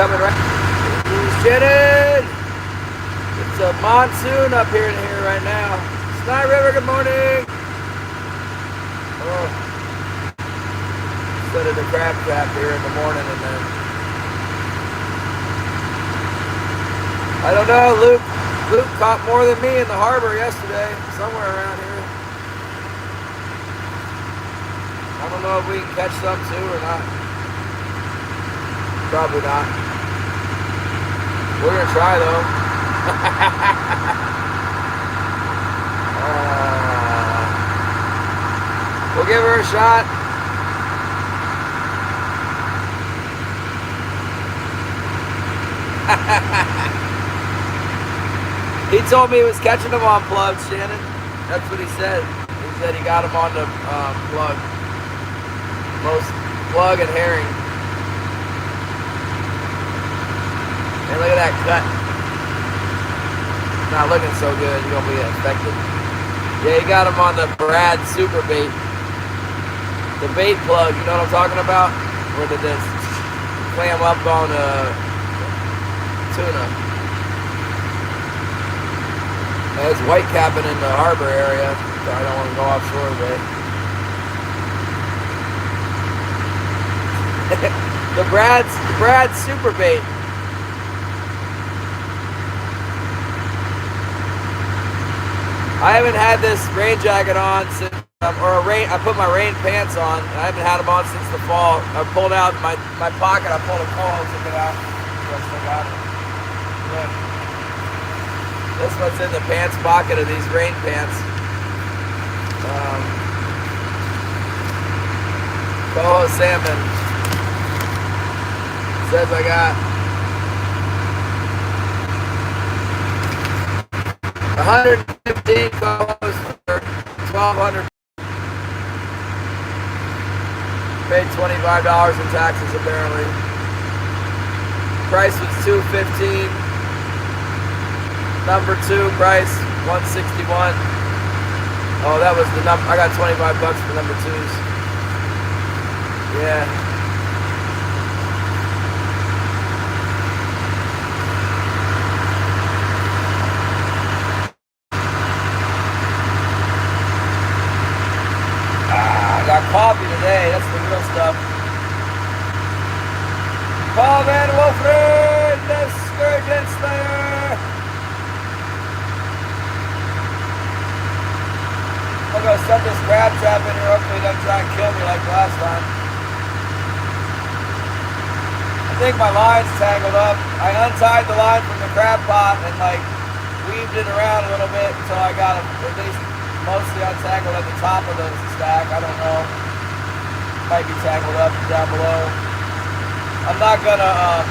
coming right. Shannon! It's a monsoon up here right now. Sny River, good morning. Oh. Set of the crab trap here in the morning and then. I don't know, Luke caught more than me in the harbor yesterday, somewhere around here. I don't know if we can catch some too or not. Probably not. We're gonna try though. We'll give her a shot. He told me he was catching them on plugs, Shannon. That's what he said. He said he got them on the plug. Most plug and herring. And look at that cut. Not looking so good. You're going to be infected. Yeah, he got them on the Brad Super Bait. The bait plug, you know what I'm talking about? Where they just clam up on tuna. There's white capping in the harbor area, so I don't want to go offshore today. the Brad Super Bait. I haven't had this rain jacket on since, I put my rain pants on. And I haven't had them on since the fall. I pulled out my pocket. I pulled a coal, took it out. I still got it. Look. This one's in the pants pocket of these rain pants. Coho salmon. Says I got 115 cohos for $1,200. Paid $25 in taxes apparently. Price was $215. Number 2 price $161. Oh, that was the number. I got $25 for number 2s. Yeah. I got coffee today. That's the real stuff. Paul Van Wolfred, the Scourgeon Slayer. I'm gonna set this crab trap in here. Hopefully it doesn't try and kill me like last time. I think my line's tangled up. I untied the line from the crab pot and like weaved it around a little bit until I got it at least mostly untangled at the top of the stack. I don't know. Might be tangled up down below. I'm not gonna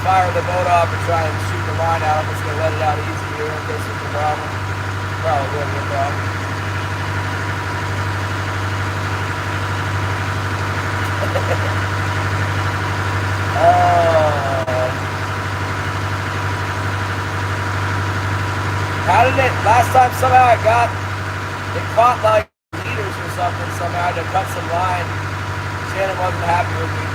fire the boat off and try and shoot the line out. I'm just gonna let it out easy here in case there's a problem. Probably will be a problem. How did it, last time somehow I got, it caught like liters or something somehow. I had to cut some line. Shannon wasn't happy with me.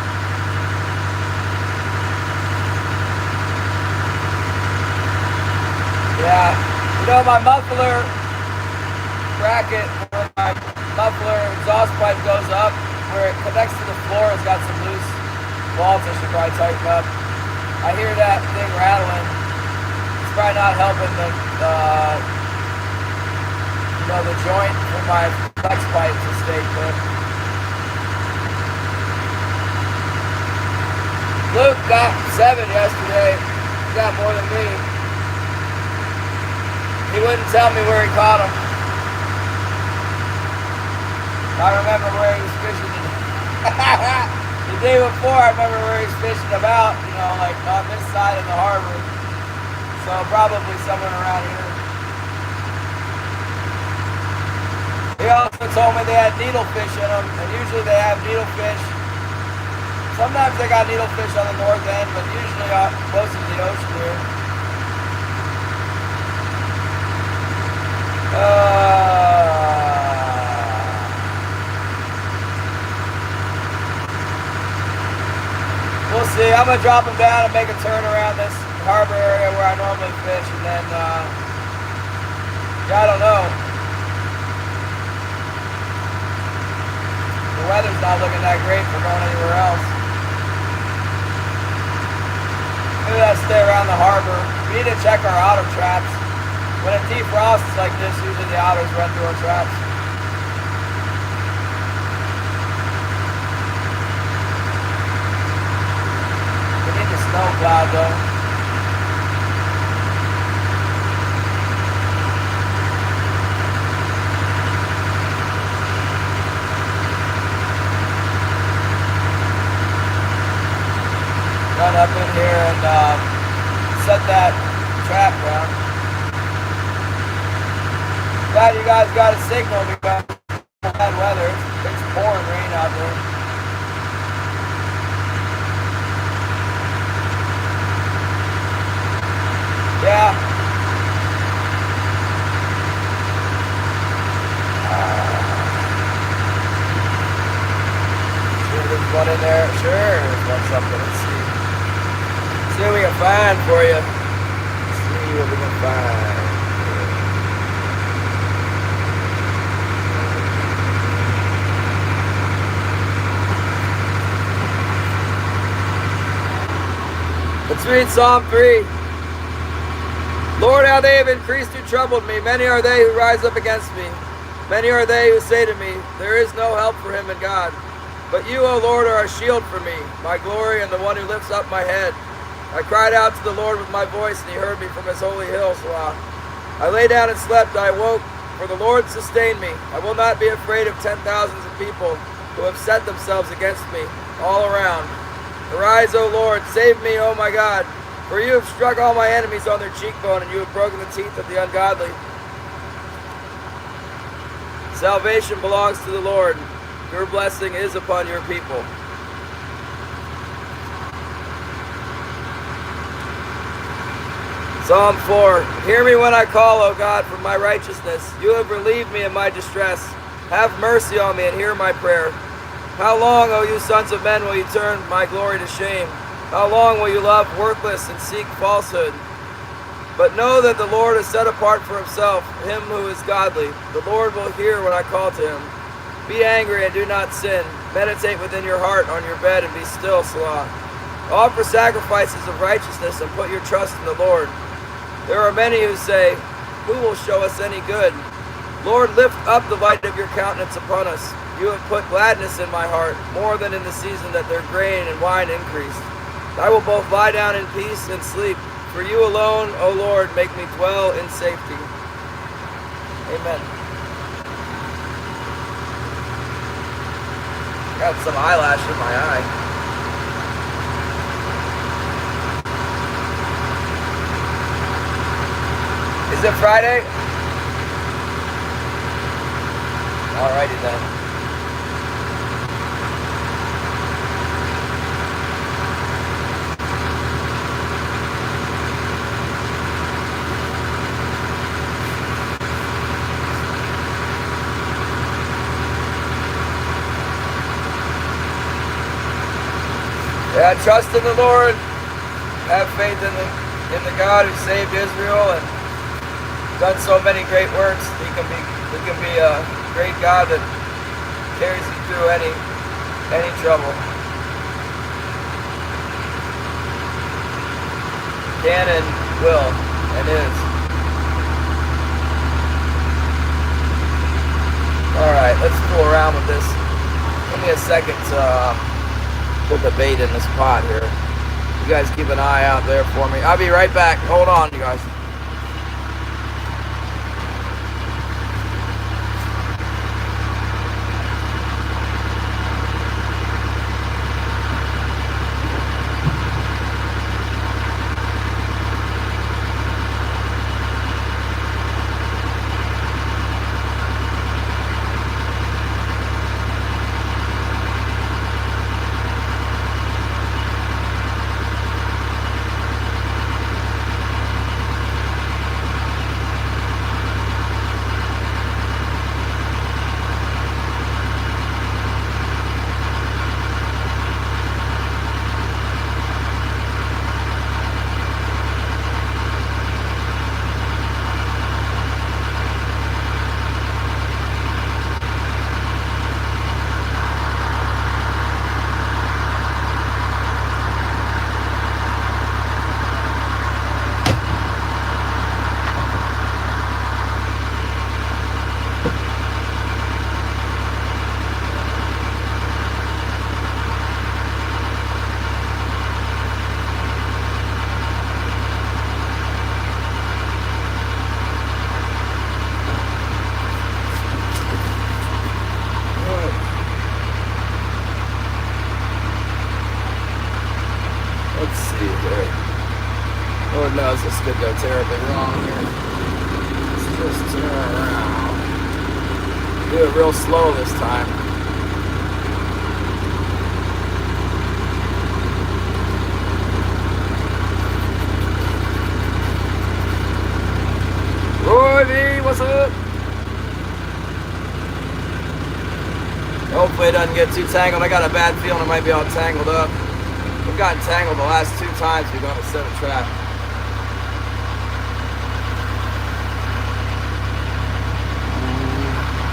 Yeah, you know my muffler bracket, where my muffler exhaust pipe goes up, where it connects to the floor, it's got some loose bolts I should probably tighten up. I hear that thing rattling. It's probably not helping the the joint for my flex pipe to stay put. Luke got 7 yesterday. He got more than me. He wouldn't tell me where he caught them. I remember where he was fishing. The day before, I remember where he was fishing about, like on this side of the harbor. So probably somewhere around here. He also told me they had needlefish in them, and usually they have needlefish. Sometimes they got needlefish on the north end, but usually close to the ocean here. We'll see. I'm going to drop them down and make a turn around this harbor area where I normally fish, and then, yeah, I don't know. The weather's not looking that great for going anywhere else. Maybe I'll stay around the harbor. We need to check our otter traps. When it defrosts like this, usually the otters run through our traps. We need the snow plowed though. Run up in here and set that trap down. Glad you guys got a signal because of bad weather. It's pouring rain out there. Yeah. Sure there's one in there. Sure there's one something. Let's see. See what we can find for you. Let's see what we can find. Let's read Psalm 3. Lord, how they have increased who troubled me. Many are they who rise up against me. Many are they who say to me, there is no help for him in God. But you, O Lord, are a shield for me, my glory and the one who lifts up my head. I cried out to the Lord with my voice, and he heard me from his holy hill, Selah. I lay down and slept, I awoke, for the Lord sustained me. I will not be afraid of 10,000s of people who have set themselves against me all around. Arise, O Lord, save me, O my God, for you have struck all my enemies on their cheekbone, and you have broken the teeth of the ungodly. Salvation belongs to the Lord. Your blessing is upon your people. Psalm 4. Hear me when I call, O God, for my righteousness. You have relieved me in my distress. Have mercy on me and hear my prayer. How long, O you sons of men, will you turn my glory to shame? How long will you love worthless and seek falsehood? But know that the Lord is set apart for himself, him who is godly. The Lord will hear when I call to him. Be angry and do not sin. Meditate within your heart on your bed and be still, Selah. Offer sacrifices of righteousness and put your trust in the Lord. There are many who say, who will show us any good? Lord, lift up the light of your countenance upon us. You have put gladness in my heart, more than in the season that their grain and wine increased. I will both lie down in peace and sleep. For you alone, O Lord, make me dwell in safety. Amen. Got some eyelash in my eye. Is it Friday? Alrighty then. Yeah, trust in the Lord. Have faith in the God who saved Israel and done so many great works. He can be a great God that carries you through any trouble. Can and will and is. All right, let's fool around with this. Give me a second to put the bait in this pot here. You guys keep an eye out there for me. I'll be right back. Hold on, you guys. Lord knows this could go terribly wrong here. Let's just turn around. Do it real slow this time. Roy V, what's up? Hopefully it doesn't get too tangled. I got a bad feeling it might be all tangled up. We've gotten tangled the last 2 times we've gone to set a trap.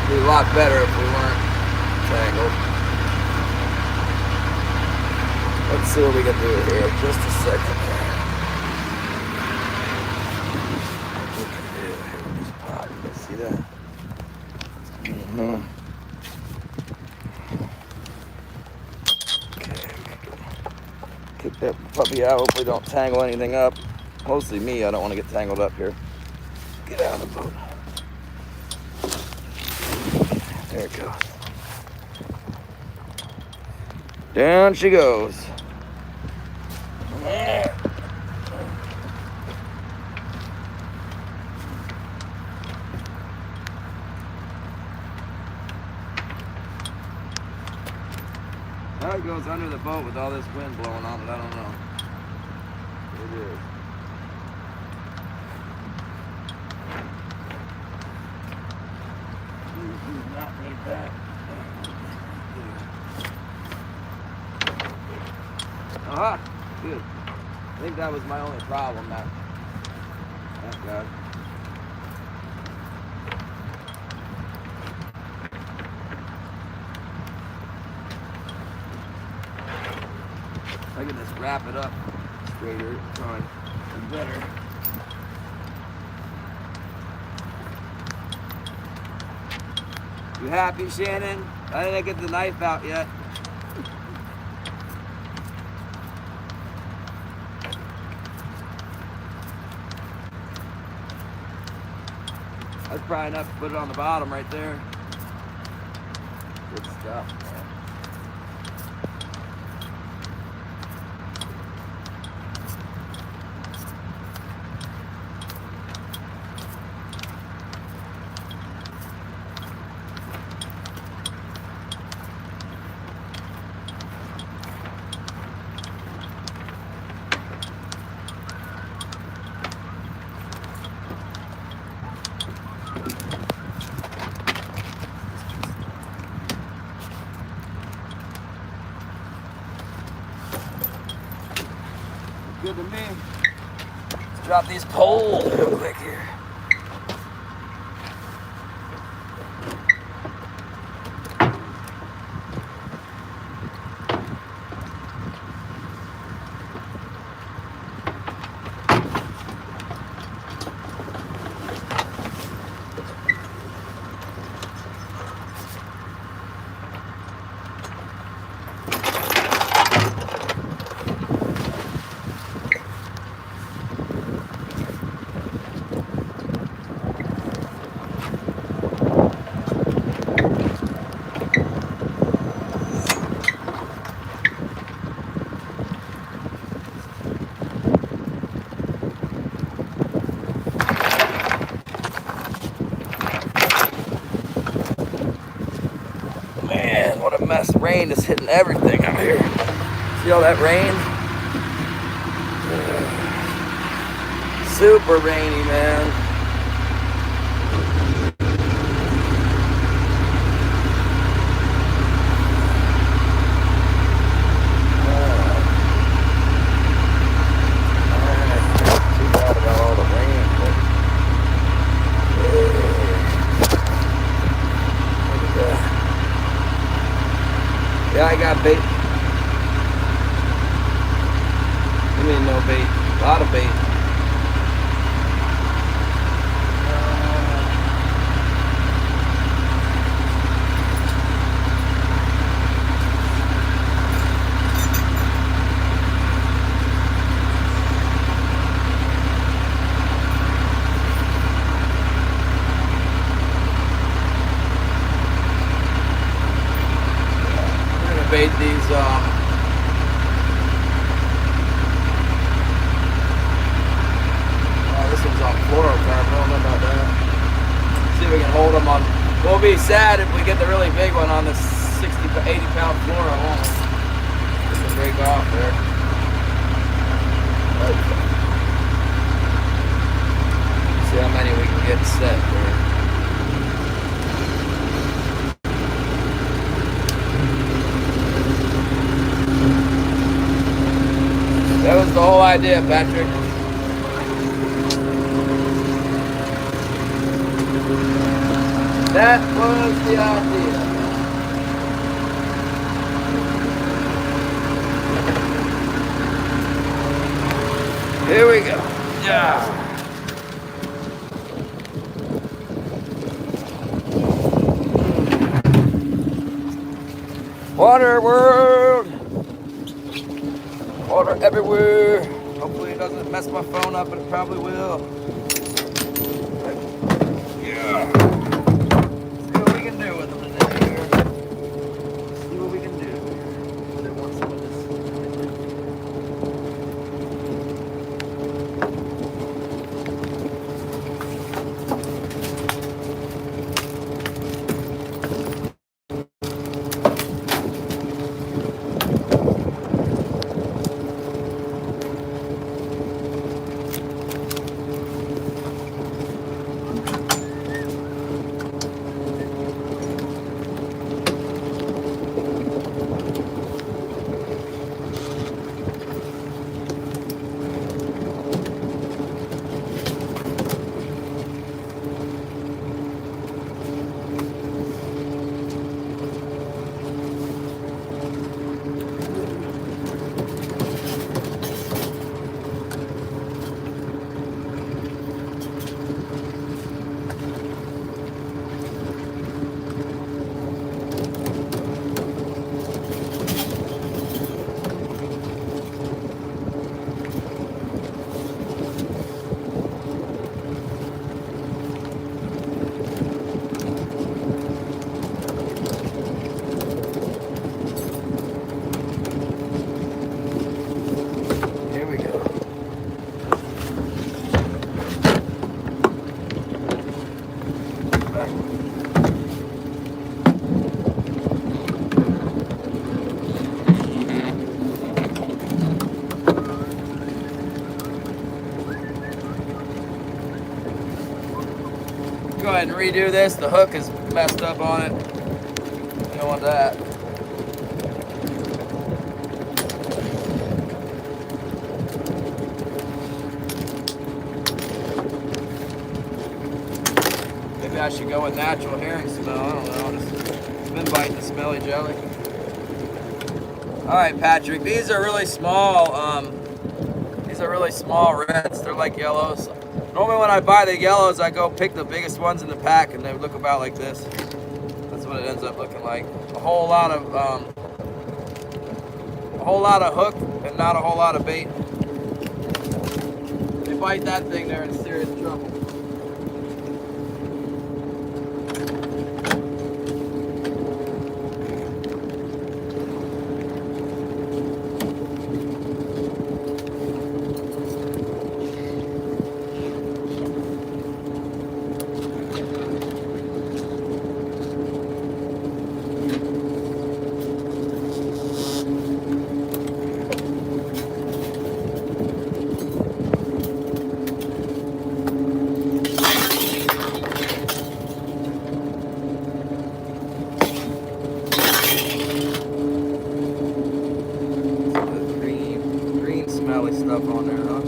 It'd be a lot better if we weren't tangled. Let's see what we can do here. Just a second. What we can do here with this pot. You guys see that? Kick that puppy out. Hopefully don't tangle anything up. Mostly me. I don't want to get tangled up here. Get out of the boat. There it goes. Down she goes. How it goes under the boat with all this wind blowing on it, I don't know. It is. You do not need that. Aha! Good. I think that was my only problem, Matt. Thank God. I can just wrap it up straighter, fine, and better. You happy, Shannon? I didn't get the knife out yet. That's probably enough to put it on the bottom right there. Good stuff, man. Good to me. Let's drop these poles real quick here. Man, what a mess. Rain is hitting everything out here. See all that rain? Super rainy, man. Too bad about all the rain, but look at that. Yeah, I got bait. I mean, no bait. A lot of bait. Bait these we can hold them on. We'll be sad if we get the really big one on the 60 to 80 pound floor. I won't. It can break off there. See how many we can get set there. That was the whole idea, Patrick. That was the idea. Here we go. Yeah. Water world. Water everywhere. Hopefully it doesn't mess my phone up, but it probably will. Yeah. See what we can do with them today. See what we can do. They want some of this. Go ahead and redo this. The hook is messed up on it. You don't want that. Maybe I should go with natural herring smell. I don't know. It's been biting the smelly jelly. All right, Patrick. These are really small. These are really small reds. They're like yellows. Normally when I buy the yellows, I go pick the biggest ones in the pack, and they look about like this. That's what it ends up looking like. A whole lot of hook and not a whole lot of bait. If they bite that thing, they're in serious trouble. Stuff on there, huh?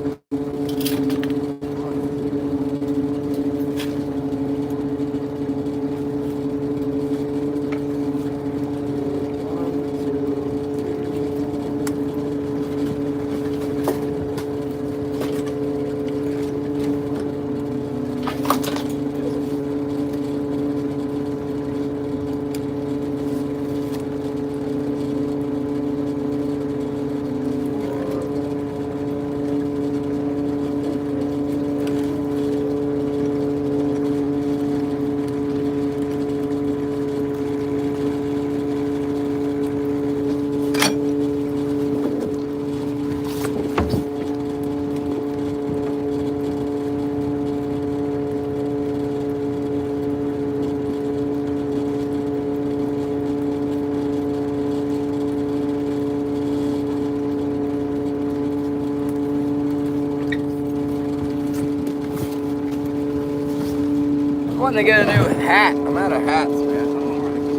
wanting to get a new hat. I'm out of hats, man. I don't know where to go.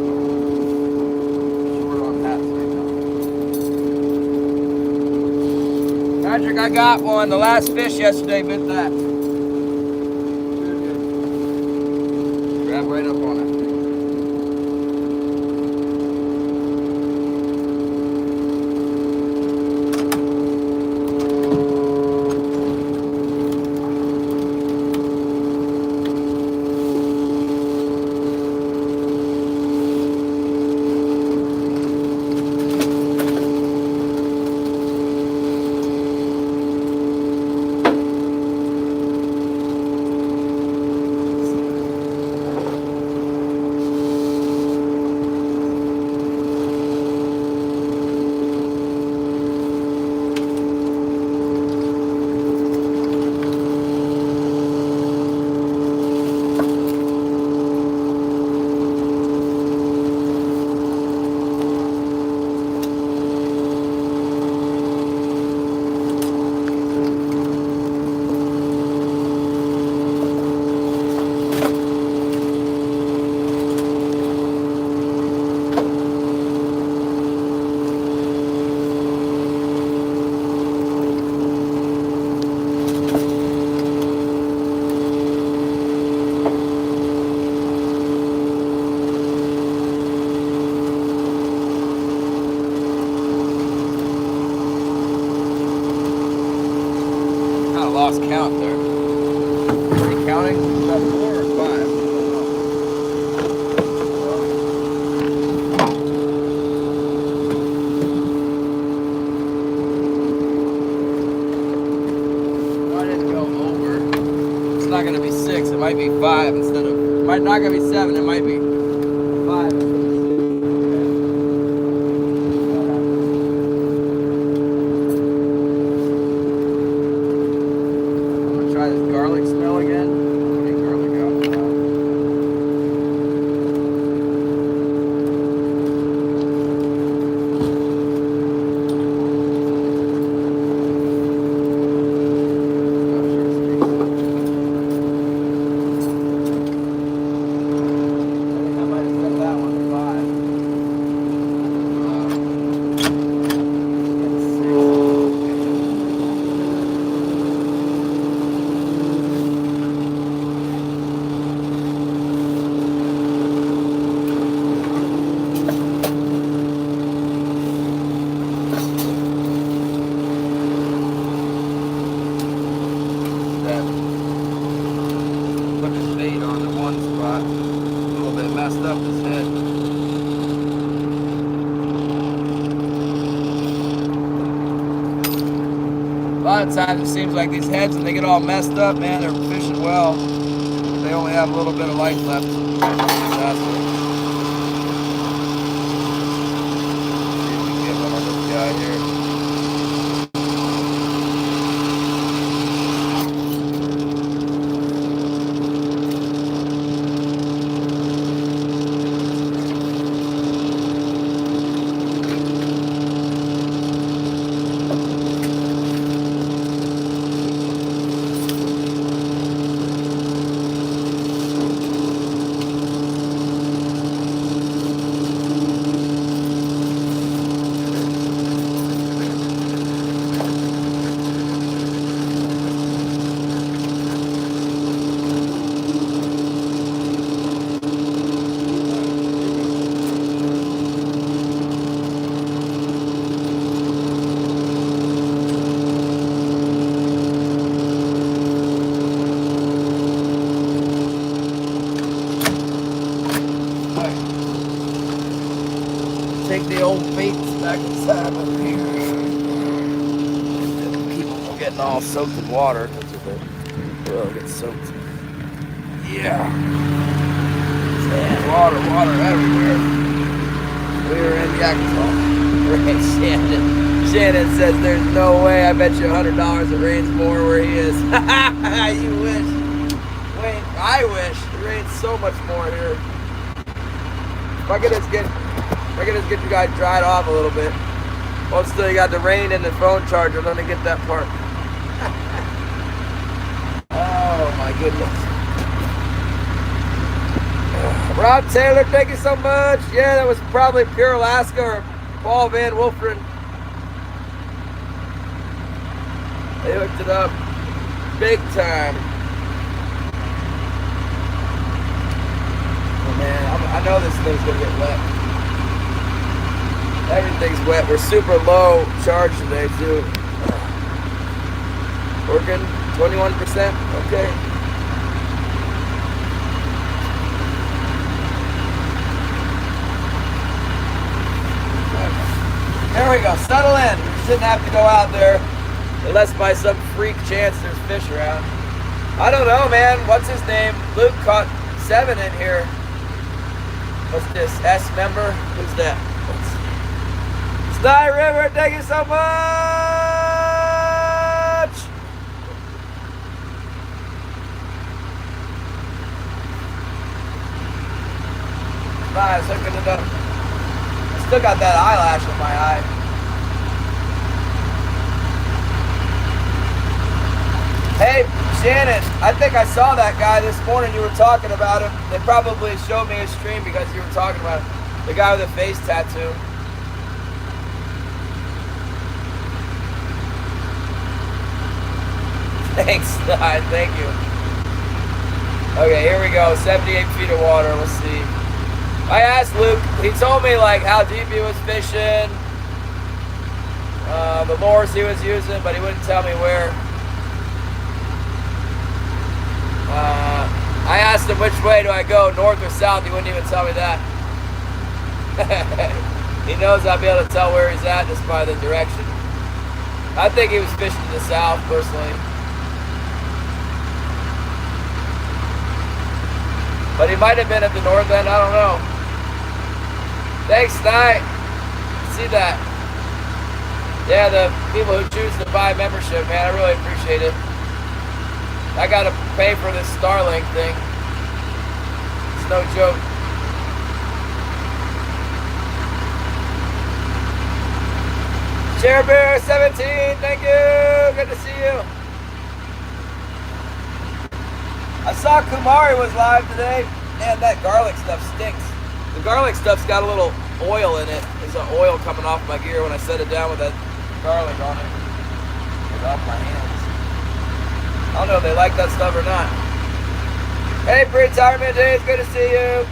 Short on hats right now. Patrick, I got one. The last fish yesterday bit that. Grab right up on it. Lost count there. Are you counting? Is that 4 or 5? No, I didn't go over. It's not going to be 6. It might be 5 instead of. It might not going to be 7. It might be 5. Try this garlic smell again. Get garlic out now. I think I might have set that one to 5. Put his bait on the one spot. A little bit messed up his head. A lot of times it seems like these heads, when they get all messed up, man, they're fishing well. They only have a little bit of life left. See if we can get one on this guy here. Take the old baits back inside up here. Keep them from getting all soaked in water. Well, get soaked. Yeah. Water everywhere. We were in Yakima. Right, Shannon says there's no way. I bet you $100 it rains more where he is. You wish. Wait, I wish. It rains so much more here. If I could just get you guys dried off a little bit. Well, still you got the rain and the phone charger. Let me get that part. Oh my goodness. Rob Taylor, thank you so much. Yeah, that was probably Pure Alaska or Paul Van Wolfren. They hooked it up big time. Oh man, I know this thing's gonna get wet. Everything's wet. We're super low charge today too. Working 21%. Okay. There we go. Settle in. You shouldn't have to go out there unless by some freak chance there's fish around. I don't know, man. What's his name? Luke caught 7 in here. What's this? S member? Who's that? Sky River, thank you so much. Nice, hooking it up. I still got that eyelash in my eye. Hey, Shannon, I think I saw that guy this morning. You were talking about him. They probably showed me his stream because you were talking about him. The guy with the face tattoo. Thanks, thank you. Okay, here we go. 78 feet of water. Let's see. I asked Luke. He told me like how deep he was fishing, the lures he was using, but he wouldn't tell me where. I asked him which way do I go, north or south. He wouldn't even tell me that. He knows I'll be able to tell where he's at just by the direction. I think he was fishing to the south, personally. But he might have been at the north end, I don't know. Thanks, Night. See that? Yeah, the people who choose to buy membership, man, I really appreciate it. I gotta pay for this Starlink thing. It's no joke. Share Bear 17, thank you. Good to see you. I saw Kumari was live today. Man, that garlic stuff stinks. The garlic stuff's got a little oil in it. There's an oil coming off my gear when I set it down with that garlic on it. It's off my hands. I don't know if they like that stuff or not. Hey, pre-retirement days, good to see you.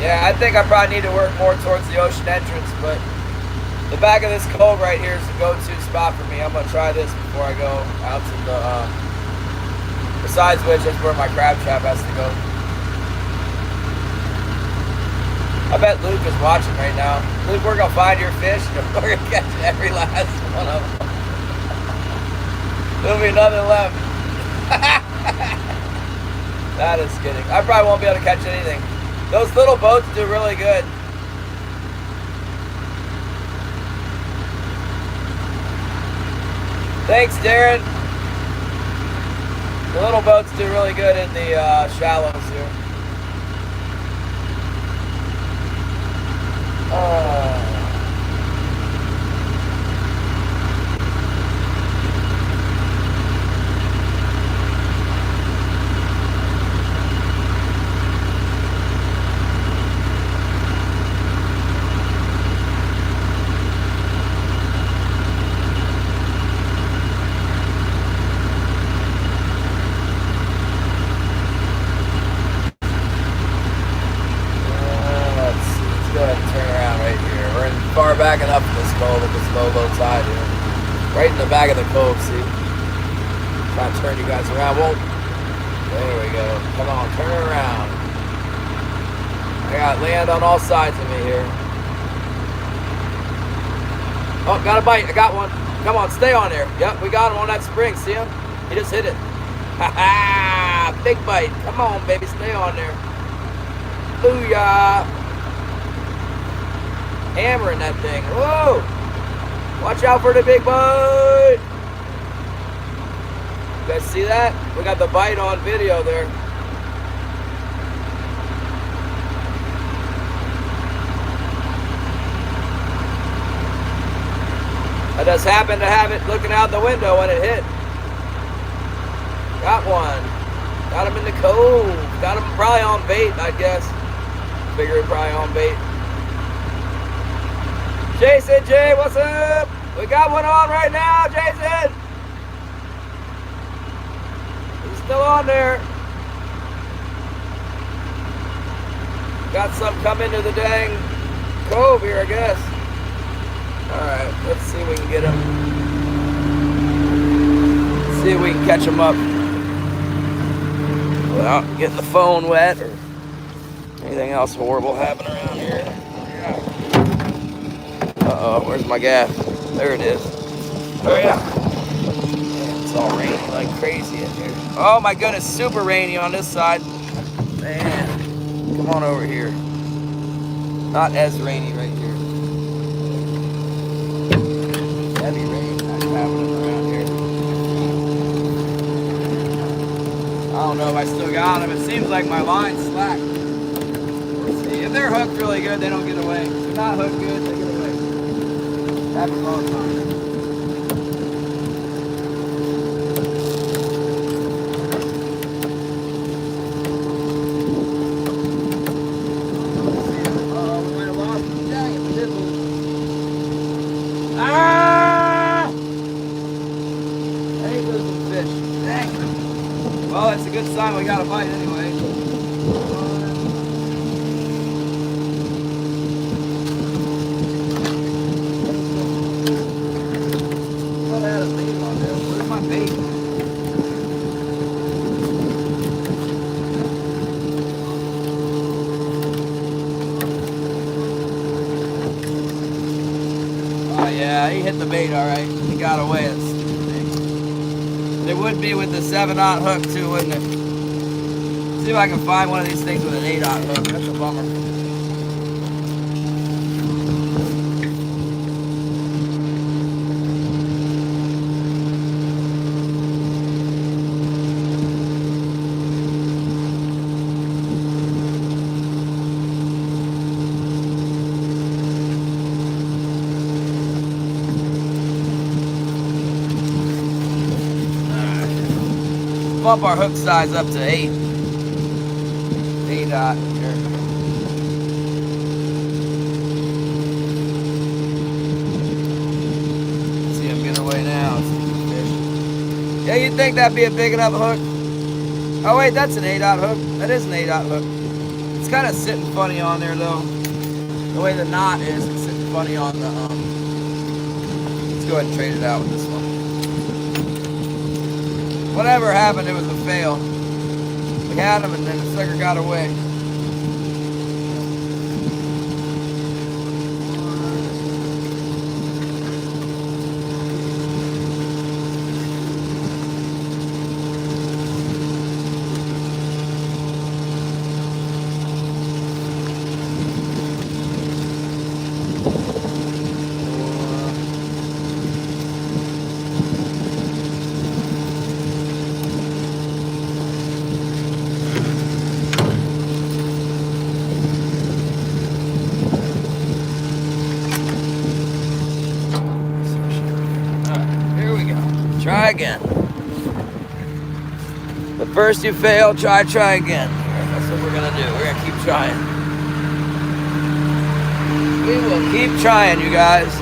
Yeah, I think I probably need to work more towards the ocean entrance, but the back of this cove right here is the go-to spot for me. I'm gonna try this before I go out to the, besides which, that's where my crab trap has to go. I bet Luke is watching right now. Luke, we're gonna find your fish and we're gonna catch every last one of them. There'll be nothing left. That is kidding. I probably won't be able to catch anything. Those little boats do really good. Thanks, Darren. The little boats do really good in the shallows here. Back enough in this cove at this low tide here. Right in the back of the cove, see? Try to turn you guys around. Won't. There we go. Come on, turn around. I got land on all sides of me here. Oh, got a bite. I got one. Come on, stay on there. Yep, we got him on that spring. See him? He just hit it. Ha ha! Big bite. Come on, baby. Stay on there. Booyah! Hammering that thing. Whoa! Watch out for the big bite! You guys see that? We got the bite on video there. I just happened to have it looking out the window when it hit. Got one. Got him in the cove. Got him probably on bait, I guess. Figured probably on bait. Jason J, what's up? We got one on right now, Jason. He's still on there. Got some coming to the dang cove here, I guess. Alright, let's see if we can get him. See if we can catch him up without getting the phone wet or anything else horrible happening around here. Uh-oh, where's my gaff? There it is. Oh yeah. Man, it's all rainy like crazy in here. Oh my goodness, super rainy on this side. Man, come on over here. Not as rainy right here. Heavy rain happening around here. I don't know if I still got them. It seems like my line's slack. Let's see. If they're hooked really good, they don't get away. If they're not hooked good, they get away. Happens all the time. Well, it's a good sign we got a bite anyway. What had a bait on there? Where's my bait? Oh yeah, he hit the bait all right. He got away. It would be with the 7/0 hook too, wouldn't it? See if I can find one of these things with an 8/0 hook. That's a bummer. Bump our hook size up to 8. 8/0 here. See him get away now. Yeah, you'd think that'd be a big enough hook. Oh wait, that's an 8/0 hook. That is an 8/0 hook. It's kind of sitting funny on there though. The way the knot is, it's sitting funny on the let's go ahead and trade it out with this one. Whatever happened, it was a fail. We had him and then the sucker got away. Try again. The first you fail, try again. That's what we're gonna do. We're gonna keep trying. We will keep trying, you guys.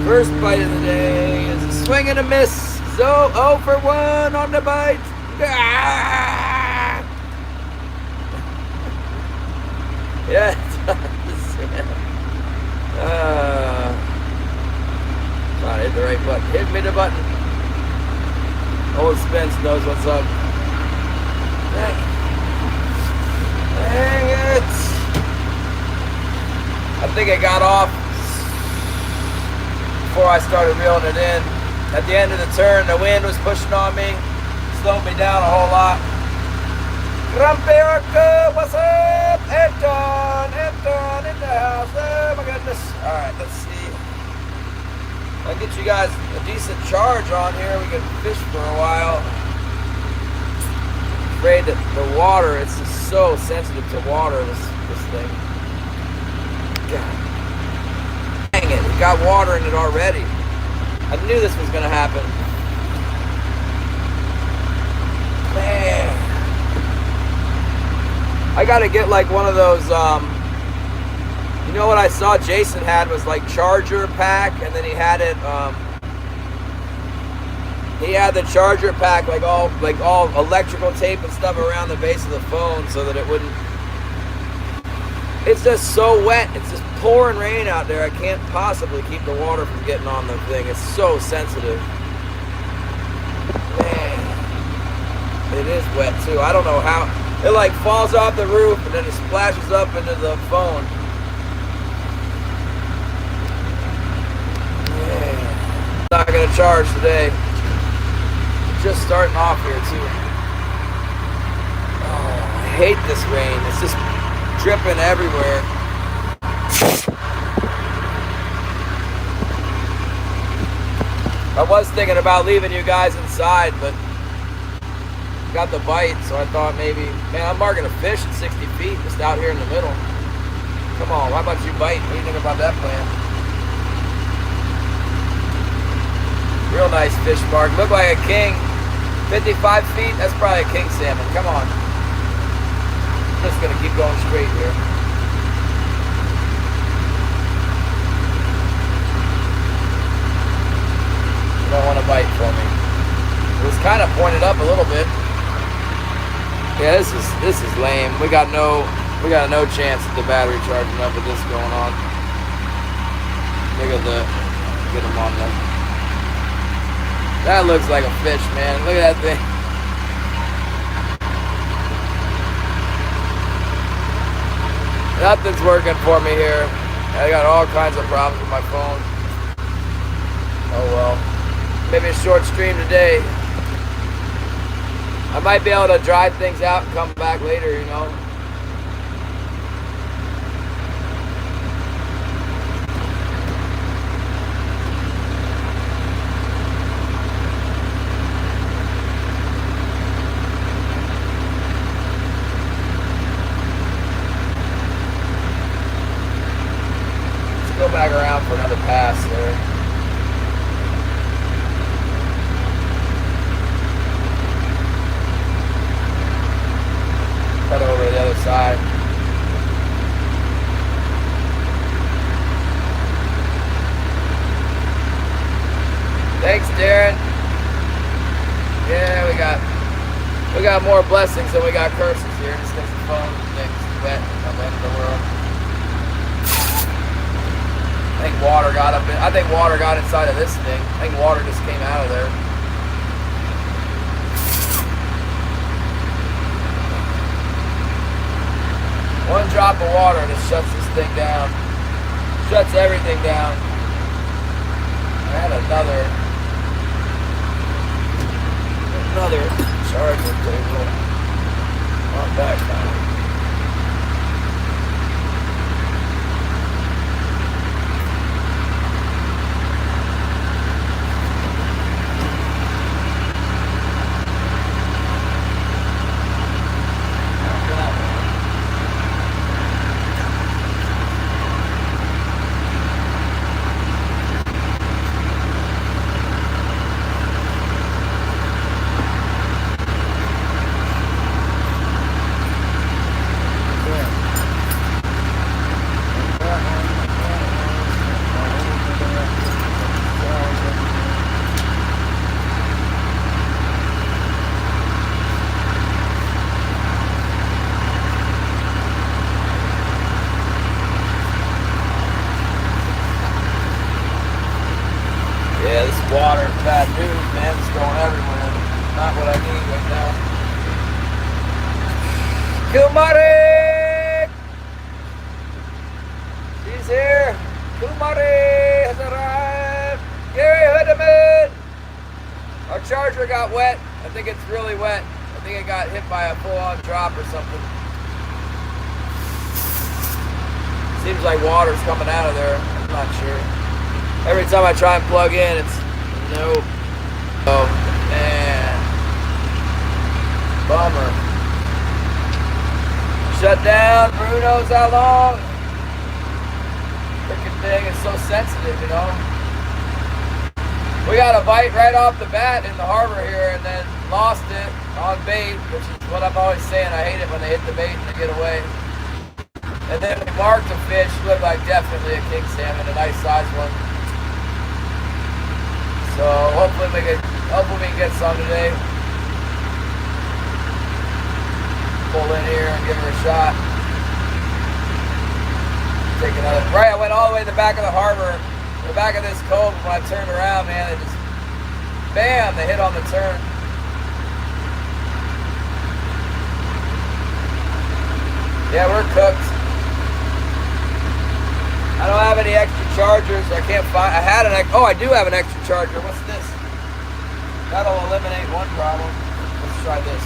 First bite of the day is a swing and a miss. So 0 for 1 on the bite. Ah! Yeah, it does. Hit the right button. Hit me the button. Old Spence knows what's up. Dang it. I think I got off before I started reeling it in. At the end of the turn, the wind was pushing on me. Slowed me down a whole lot. Grumpy, what's up? Anton in the house. Oh my goodness. Alright, let's see. I'll get you guys a decent charge on here. We can fish for a while. I'm afraid that the water, it's just so sensitive to water, this thing. God. Dang it, it got water in it already. I knew this was going to happen. I gotta get like one of those, you know what I saw Jason had was like charger pack, and then he had it, he had the charger pack like all electrical tape and stuff around the base of the phone so that it wouldn't. It's just so wet. It's just pouring rain out there. I can't possibly keep the water from getting on the thing. It's so sensitive. Man, it is wet too. I don't know how. It like falls off the roof and then it splashes up into the phone. Man, not gonna charge today. Just starting off here too. Oh, I hate this rain. It's just dripping everywhere. I was thinking about leaving you guys inside, but got the bite, so I thought maybe, man, I'm marking a fish at 60 feet just out here in the middle. Come on, why about you bite? What do you think about that plan? Real nice fish mark. Look like a king. 55 feet, that's probably a king salmon. Come on. I'm just gonna keep going straight here. You don't want to bite for me. It was kind of pointed up a little bit. Yeah, this is lame. We got no chance at the battery charging up with this going on. Look at get them on there. That looks like a fish, man. Look at that thing. Nothing's working for me here. I got all kinds of problems with my phone. Oh well. Maybe a short stream today. I might be able to dry things out and come back later, you know. Let's go back around for another pass there. Cut over to the other side. Thanks, Darren. Yeah, we got more blessings than we got curses here. Just because the phone thing's wet on the end of the world. I think water got inside of this thing. I think water just came out of there. One drop of water and it shuts this thing down. Shuts everything down. I had another charger cable on back now. Water, bad news, man. It's going everywhere. Not what I need right now. Kumari! She's here. Kumari has arrived. Gary Hoodman! Our charger got wet. I think it's really wet. I think it got hit by a full-on drop or something. Seems like water's coming out of there. I'm not sure. Every time I try and plug in, it's nope. Oh, man. Bummer. Shut down. Who knows how long? Freaking thing is so sensitive, you know. We got a bite right off the bat in the harbor here, and then lost it on bait, which is what I'm always saying. I hate it when they hit the bait and they get away. And then we marked a fish, looked like definitely a king salmon, a nice sized one. So hopefully we can get some today. Pull in here and give her a shot. Take another. Right, I went all the way to the back of the harbor, the back of this cove. When I turned around, man, it just, bam, they hit on the turn. Yeah, we're cooked. I don't have any extra chargers. I can't find. I had oh, I do have an extra charger. What's this? That'll eliminate one problem. Let's try this.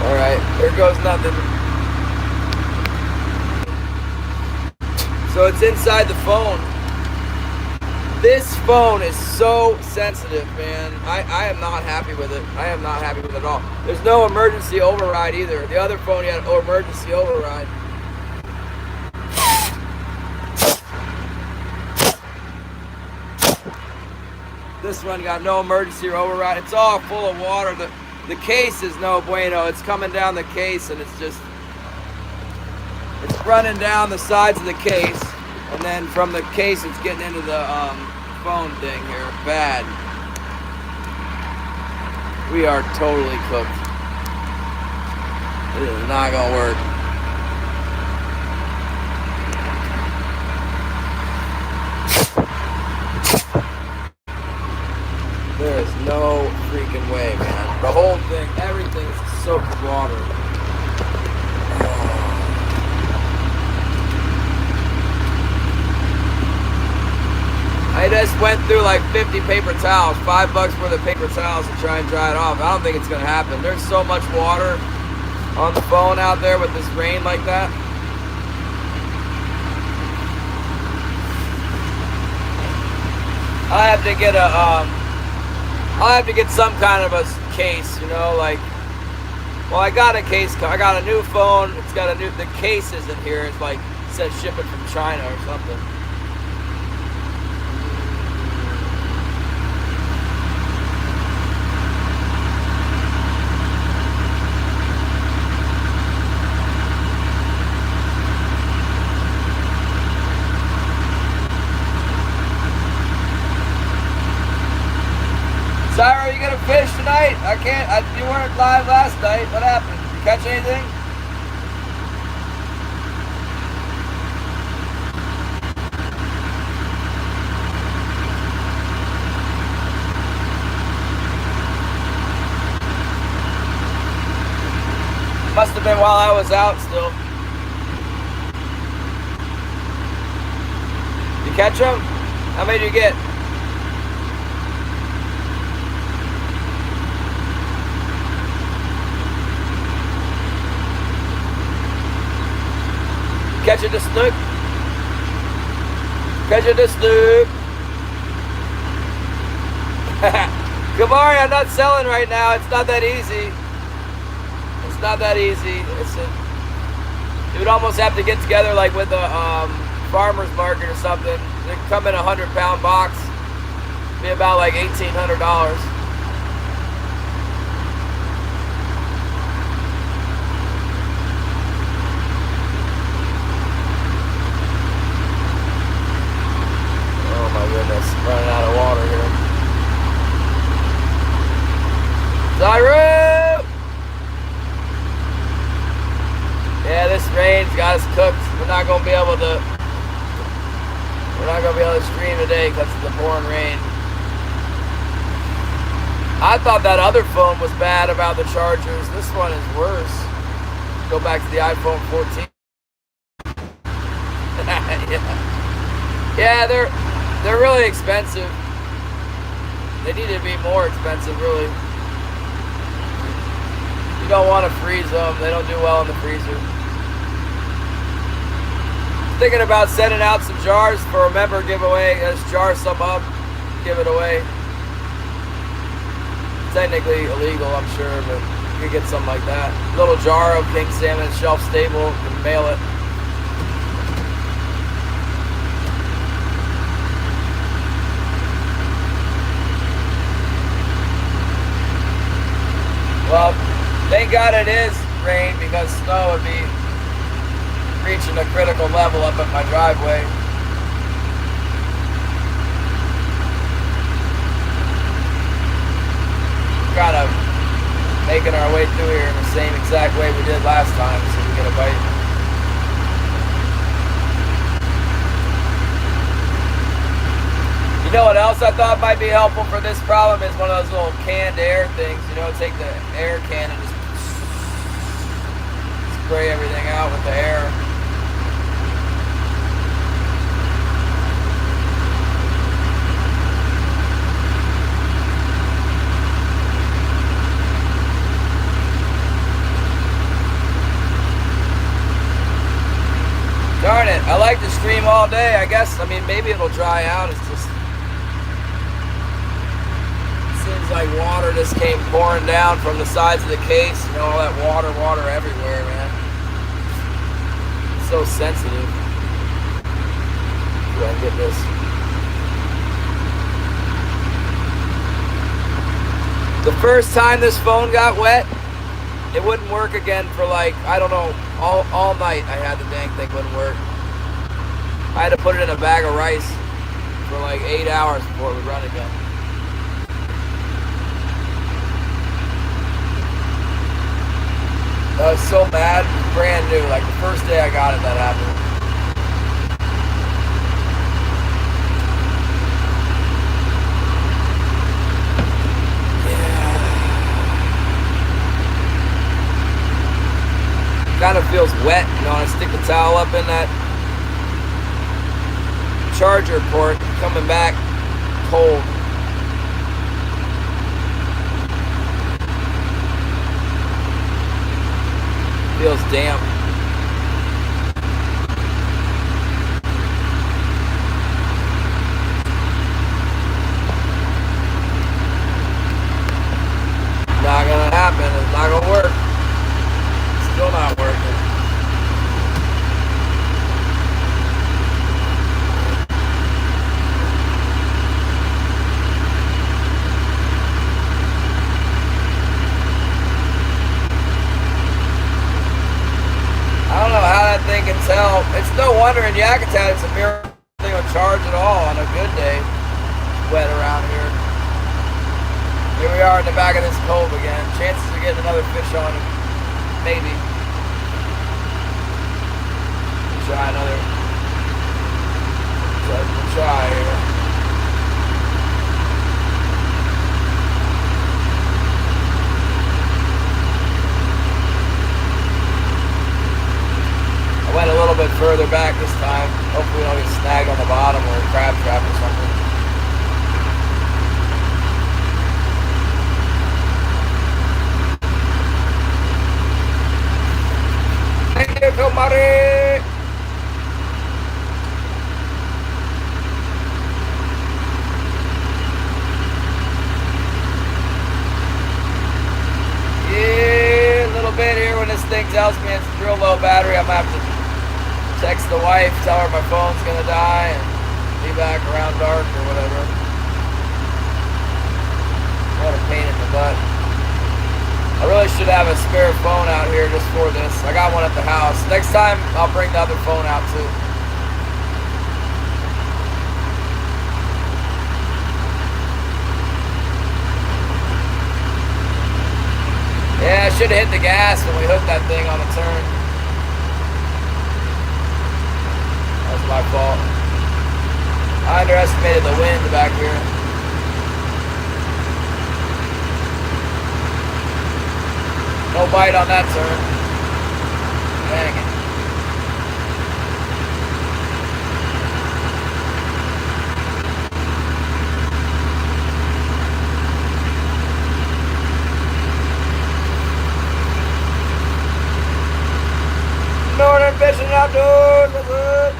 All right, there goes nothing. So it's inside the phone. This phone is so sensitive, man. I am not happy with it. I am not happy with it at all. There's no emergency override either. The other phone, you had emergency override. This one got no emergency override. It's all full of water. The case is no bueno. It's coming down the case, and it's running down the sides of the case. And then from the case, it's getting into the phone thing here. Bad. We are totally cooked. This is not gonna work. There is no freaking way, man. The whole thing, everything is soaked with water. I just went through like 50 paper towels, $5 worth of paper towels to try and dry it off. I don't think it's gonna happen. There's so much water on the phone out there with this rain like that. I have to get I'll have to get some kind of a case, you know, like, well, I got a case, I got a new phone, it's got the case isn't here, it's like, it says ship it from China or something. Tyra, are you gonna fish tonight? I can't. You weren't live last night. What happened? Did you catch anything? Must have been while I was out still. You catch them? How many did you get? Catch it, the snook. Catch it, the snook. Kamari, I'm not selling right now. It's not that easy. It's not that easy. You would almost have to get together like with a farmer's market or something. They come in a 100-pound box. Be about like $1,800. Running out of water here. Zyro! Yeah, this rain's got us cooked. We're not gonna be able to stream today because of the pouring rain. I thought that other phone was bad about the chargers. This one is worse. Go back to the iPhone 14. Yeah, they're really expensive. They need to be more expensive, really. You don't want to freeze them. They don't do well in the freezer. Thinking about sending out some jars for a member giveaway. Just jar some up, give it away. Technically illegal, I'm sure, but you could get something like that. Little jar of king salmon, shelf stable, and mail it. God it is rain, because snow would be reaching a critical level up at my driveway. Kind of making our way through here in the same exact way we did last time, so we get a bite. You know what else I thought might be helpful for this problem is one of those little canned air things. You know, take the air can and just spray everything out with the air. Darn it, I like to stream all day. I guess, I mean, maybe it'll dry out. It's just, seems like water just came pouring down from the sides of the case. You know, all that water everywhere, man. It's so sensitive. Go ahead and get this. The first time this phone got wet, it wouldn't work again for like, I don't know, all night I had the dang thing wouldn't work. I had to put it in a bag of rice for like 8 hours before it would run again. I was so mad, brand new, like the first day I got it that happened. Kind of feels wet, you know, and I stick the towel up in that charger port, coming back cold. Feels damp. Not gonna happen, it's not gonna work. Still not working. I don't know how that thing can tell. It's no wonder in Yakutat it's a miracle thing will charge at all on a good day. Wet around here. Here we are in the back of this cove again. Chances of getting another fish on it. Maybe. Try another. We'll try here. I went a little bit further back this time. Hopefully we don't get snagged on the bottom or a crab trap or something. Comare. Yeah, a little bit here when this thing tells me it's real low battery. I'm gonna have to text the wife, tell her my phone's gonna die, and be back around dark or whatever. What a pain in the butt. I really should have a spare phone out here just for this. I got one at the house. Next time, I'll bring the other phone out too. Yeah, I should have hit the gas when we hooked that thing on the turn. That was my fault. I underestimated the wind back here. No bite on that turn. Dang it. Northern fishing outdoors. What's up?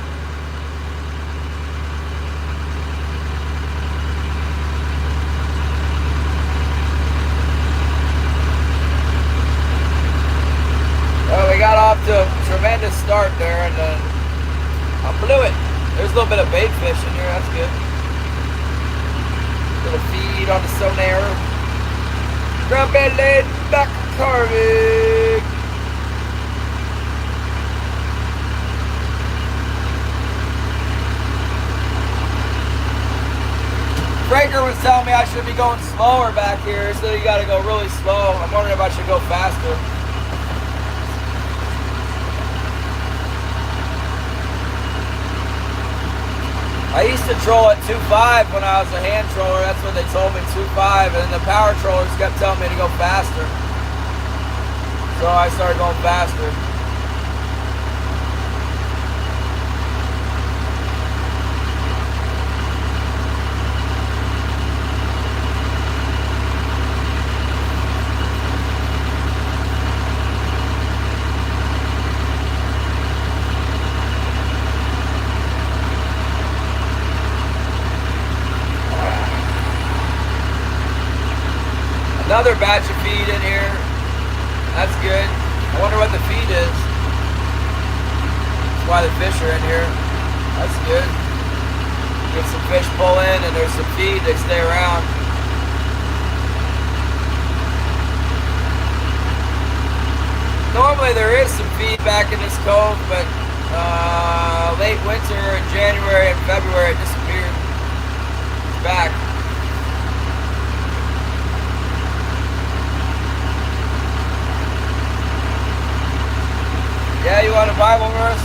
Well, we got off to a tremendous start there, and I blew it. There's a little bit of bait fish in here. That's good. Little feed on the sonar. Grub bed lid. back carving. Breaker was telling me I should be going slower back here, so you gotta go really slow. I'm wondering if I should go faster. I used to troll at 2.5 when I was a hand troller. That's what they told me, 2.5. And the power trollers kept telling me to go faster. So I started going faster. Another batch of feed in here. That's good. I wonder what the feed is. That's why the fish are in here. That's good. Get some fish pull in and there's some feed that stay around. Normally there is some feed back in this cove, but late winter in January and February it disappeared. It's back. Yeah, you want a Bible verse?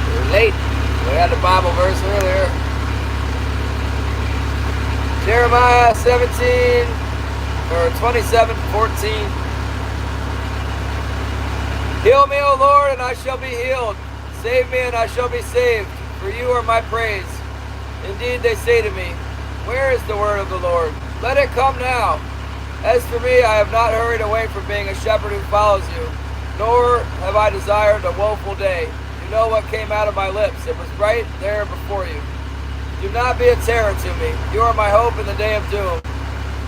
We're late. We had the Bible verse earlier. Jeremiah 17 or 27:14. Heal me, O Lord, and I shall be healed. Save me, and I shall be saved. For you are my praise. Indeed, they say to me, where is the word of the Lord? Let it come now. As for me, I have not hurried away from being a shepherd who follows you, nor have I desired a woeful day. You know what came out of my lips. It was right there before you. Do not be a terror to me. You are my hope in the day of doom.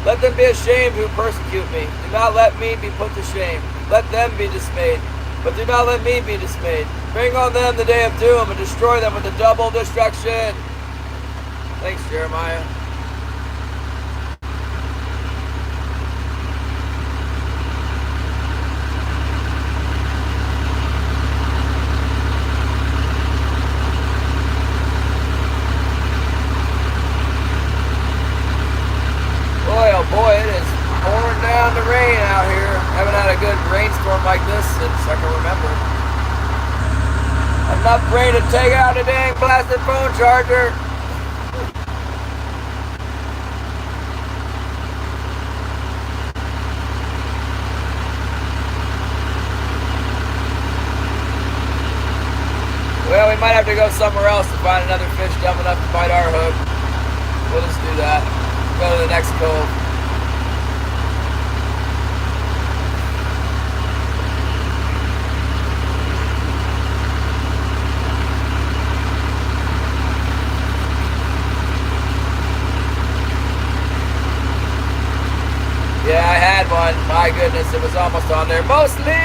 Let them be ashamed who persecute me. Do not let me be put to shame. Let them be dismayed, but do not let me be dismayed. Bring on them the day of doom and destroy them with a double destruction. Thanks, Jeremiah. Boy, it is pouring down the rain out here. Haven't had a good rainstorm like this since I can remember. Enough rain to take out a dang blasted phone charger. Well, we might have to go somewhere else to find another fish dumb enough to bite our hook. We'll just do that. Go to the next cove. Yeah, I had one. My goodness, it was almost on there. Mostly,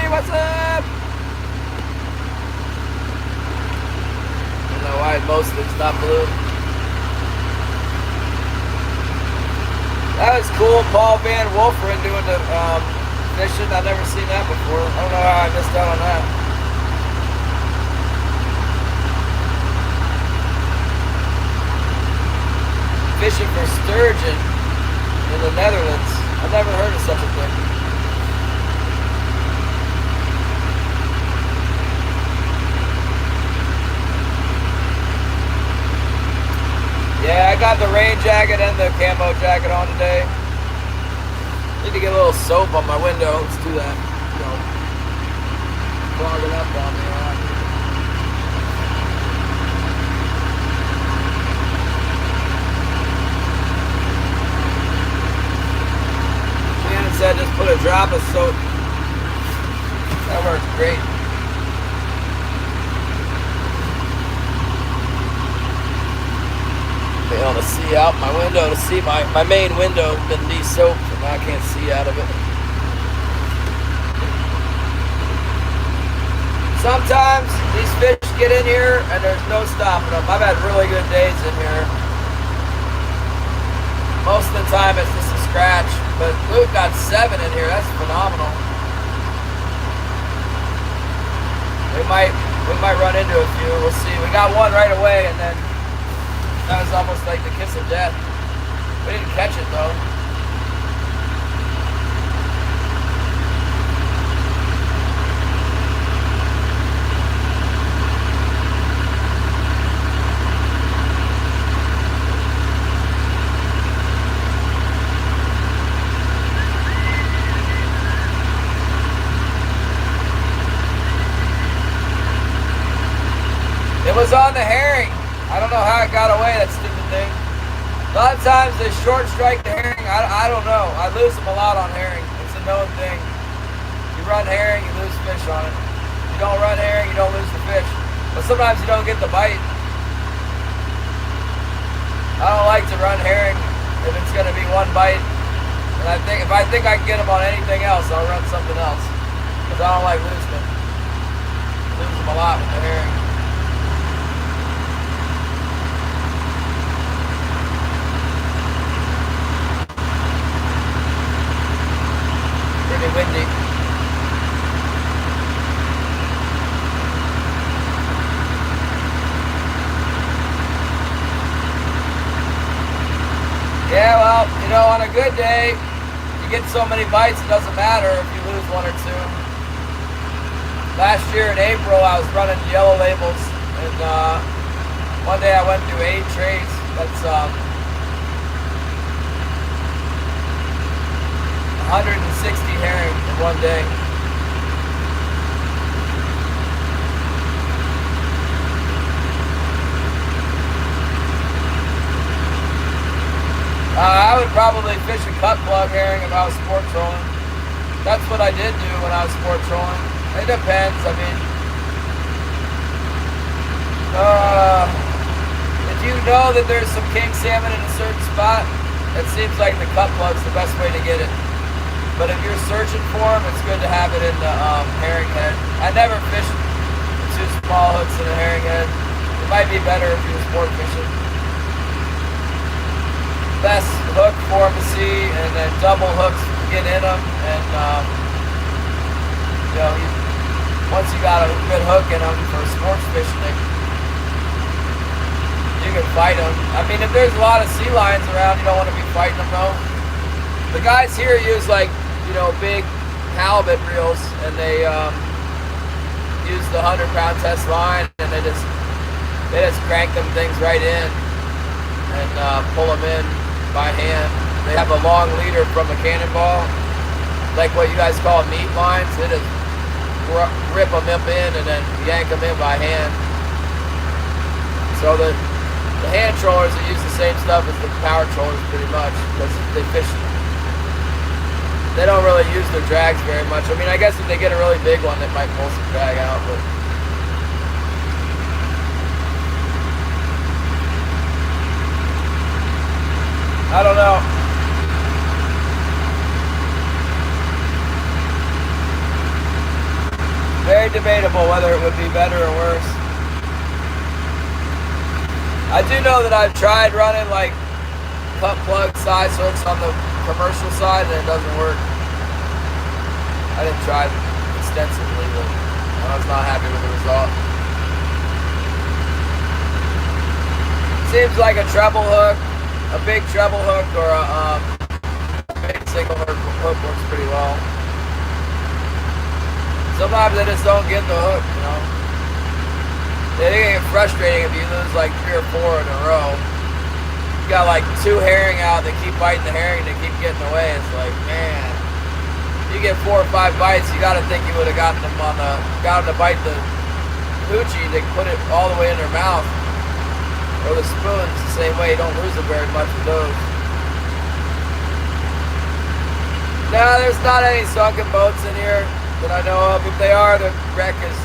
what's up? I don't know why mostly it's not blue. That was cool. Paul Van Wolferen doing the fishing. I've never seen that before. I don't know how I missed out on that. Fishing for sturgeon in the Netherlands. I've never heard of such a thing. Yeah, I got the rain jacket and the camo jacket on today. Need to get a little soap on my window. Let's do that. You know, clog it up on me. Said just put a drop of soap. That works great. Be able to see out my window, to see my main window been de-soaped, and I can't see out of it. Sometimes these fish get in here and there's no stopping them. I've had really good days in here. Most of the time it's just a scratch, but Luke got 7 in here. That's phenomenal. We might run into a few. We'll see. We got one right away, and then that was almost like the kiss of death. We didn't catch it though. It was on the herring. I don't know how it got away, that stupid thing. A lot of times they short strike the herring. I don't know. I lose them a lot on herring. It's a known thing. You run herring, you lose fish on it. You don't run herring, you don't lose the fish. But sometimes you don't get the bite. I don't like to run herring if it's going to be one bite. And if I think I can get them on anything else, I'll run something else. Because I don't like losing them. Lose them a lot with the herring. Windy. Yeah, well, you know, on a good day, you get so many bites, it doesn't matter if you lose 1 or 2. Last year in April, I was running yellow labels, and one day I went through 8 trays. That's 160 herring in one day. I would probably fish a cut plug herring if I was sport trolling. That's what I did do when I was sport trolling. It depends. I mean, if you know that there's some king salmon in a certain spot, it seems like the cut plug's the best way to get it. But if you're searching for them, it's good to have it in the herring head. I never fished 2 small hooks in a herring head. It might be better if you're sport fishing. Best hook for them to see, and then double hooks get in them. And you know, once you got a good hook in them for sports fishing, you can fight them. I mean, if there's a lot of sea lions around, you don't want to be fighting them though. The guys here use like, you know, big halibut reels, and they use the 100-pound test line, and they just crank them things right in and pull them in by hand. They have a long leader from a cannonball, like what you guys call meat lines. They just rip them up in and then yank them in by hand. So the hand trollers that use the same stuff as the power trollers pretty much, because they fish. They don't really use their drags very much. I mean, I guess if they get a really big one, they might pull some drag out, but I don't know. Very debatable whether it would be better or worse. I do know that I've tried running like cut plug size hooks on the commercial side, and it doesn't work. I didn't try extensively, but I was not happy with the result. Seems like a treble hook, a big treble hook, or a big single hook works pretty well. Sometimes they just don't get the hook, you know. They get frustrating if you lose like 3 or 4 in a row. Got like 2 herring out, they keep biting the herring, they keep getting away. It's like, man, you get 4 or 5 bites, you gotta think you would have gotten them got them to bite the hoochie. They put it all the way in their mouth, or the spoons the same way. You don't lose them very much with those. Now there's not any sunken boats in here that I know of. If they are, the wreck is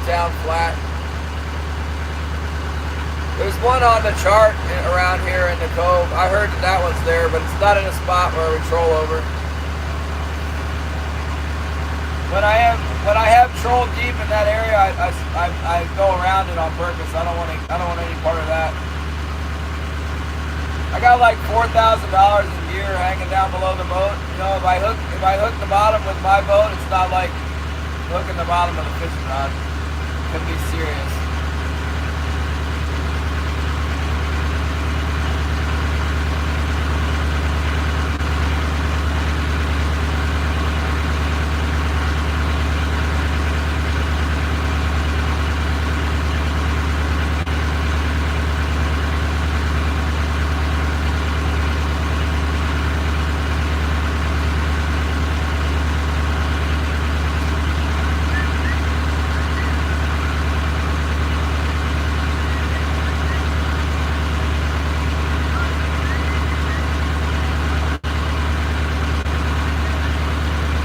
down flat. There's one on the chart around here in the cove. I heard that one's there, but it's not in a spot where we troll over. But I am when I have troll deep in that area, I go around it on purpose. I don't want any part of that. I got like $4,000 in gear hanging down below the boat. You know, if I hook the bottom with my boat, it's not like hooking the bottom of the fishing rod. It can be serious.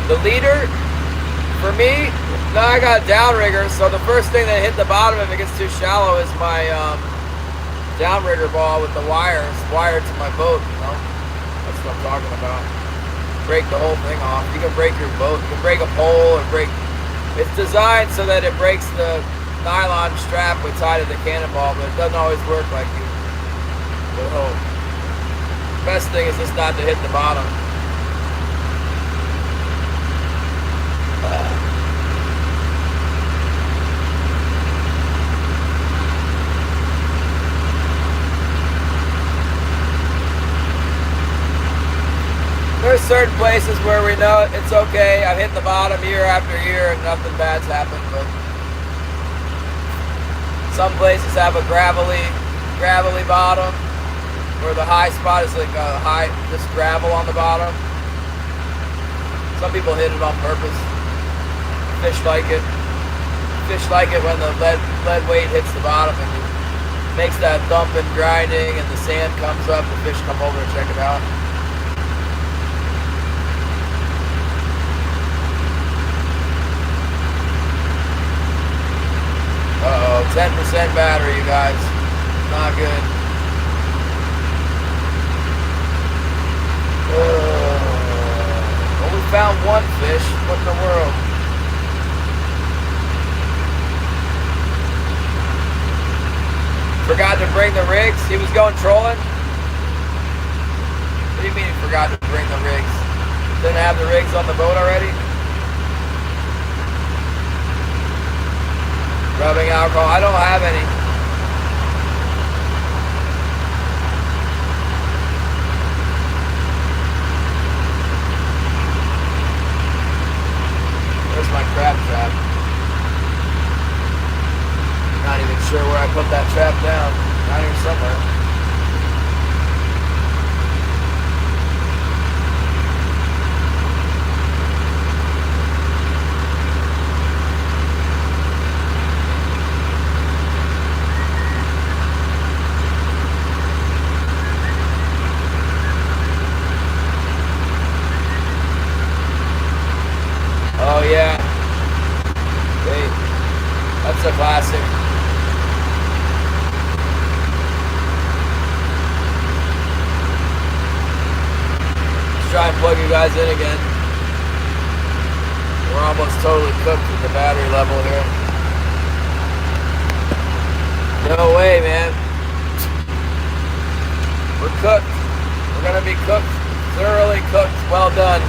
The leader, for me, now I got a downrigger, so the first thing that hit the bottom if it gets too shallow is my downrigger ball with the wires wired to my boat, you know? That's what I'm talking about. Break the whole thing off. You can break your boat, you can break a pole or break... It's designed so that it breaks the nylon strap we tie to the cannonball, but it doesn't always work like you would hope. Best thing is just not to hit the bottom. There's certain places where we know it's okay. I've hit the bottom year after year and nothing bad's happened, but some places have a gravelly bottom where the high spot is like a high, just gravel on the bottom. Some people hit it on purpose. Fish like it. Fish like it when the lead weight hits the bottom and it makes that thump and grinding and the sand comes up. The fish come over and check it out. Uh-oh, 10% battery, you guys. Not good. Well, we found one fish. What in the world? Forgot to bring the rigs. He was going trolling. What do you mean he forgot to bring the rigs? Didn't have the rigs on the boat already? Rubbing alcohol. I don't have any. Where's my crab trap? Not even sure where I put that trap down. Down here somewhere. Oh yeah. Hey, that's a classic. Let's try and plug you guys in again. We're almost totally cooked with the battery level here. No way, man. We're cooked. We're gonna be cooked. Thoroughly cooked. Well done.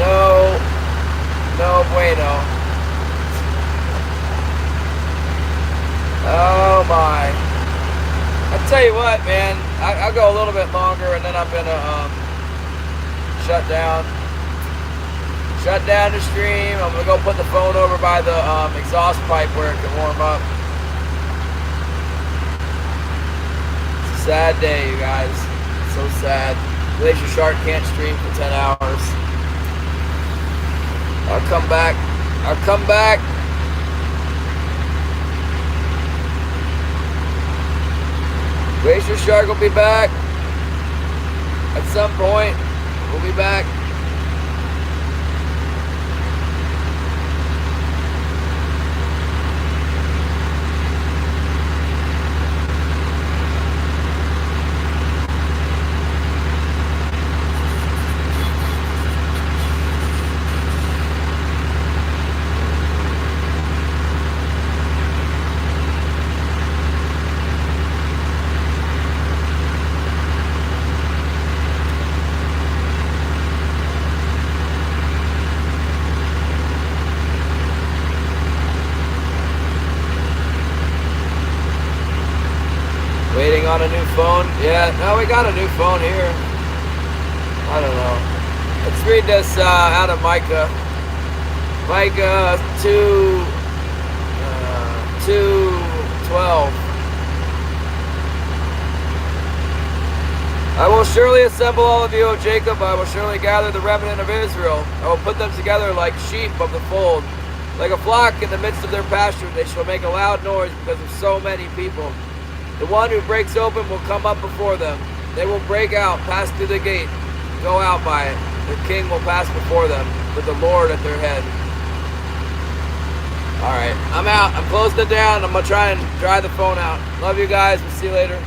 No bueno. Oh my. I'll tell you what, man. I'll go a little bit longer and then I'm gonna shut down the stream. I'm gonna go put the phone over by the exhaust pipe where it can warm up. It's a sad day, you guys. So sad. Glacier Shark can't stream for 10 hours. I'll come back. I'll come back. Glacier Shark will be back. At some point, we'll be back. yet. No, we got a new phone here. I don't know. Let's read this out of Micah. Micah 2:12. I will surely assemble all of you, O Jacob. I will surely gather the remnant of Israel. I will put them together like sheep of the fold. Like a flock in the midst of their pasture, they shall make a loud noise because of so many people. The one who breaks open will come up before them. They will break out, pass through the gate, go out by it. The king will pass before them, with the Lord at their head. All right, I'm out. I'm closing it down. I'm going to try and dry the phone out. Love you guys. We'll see you later.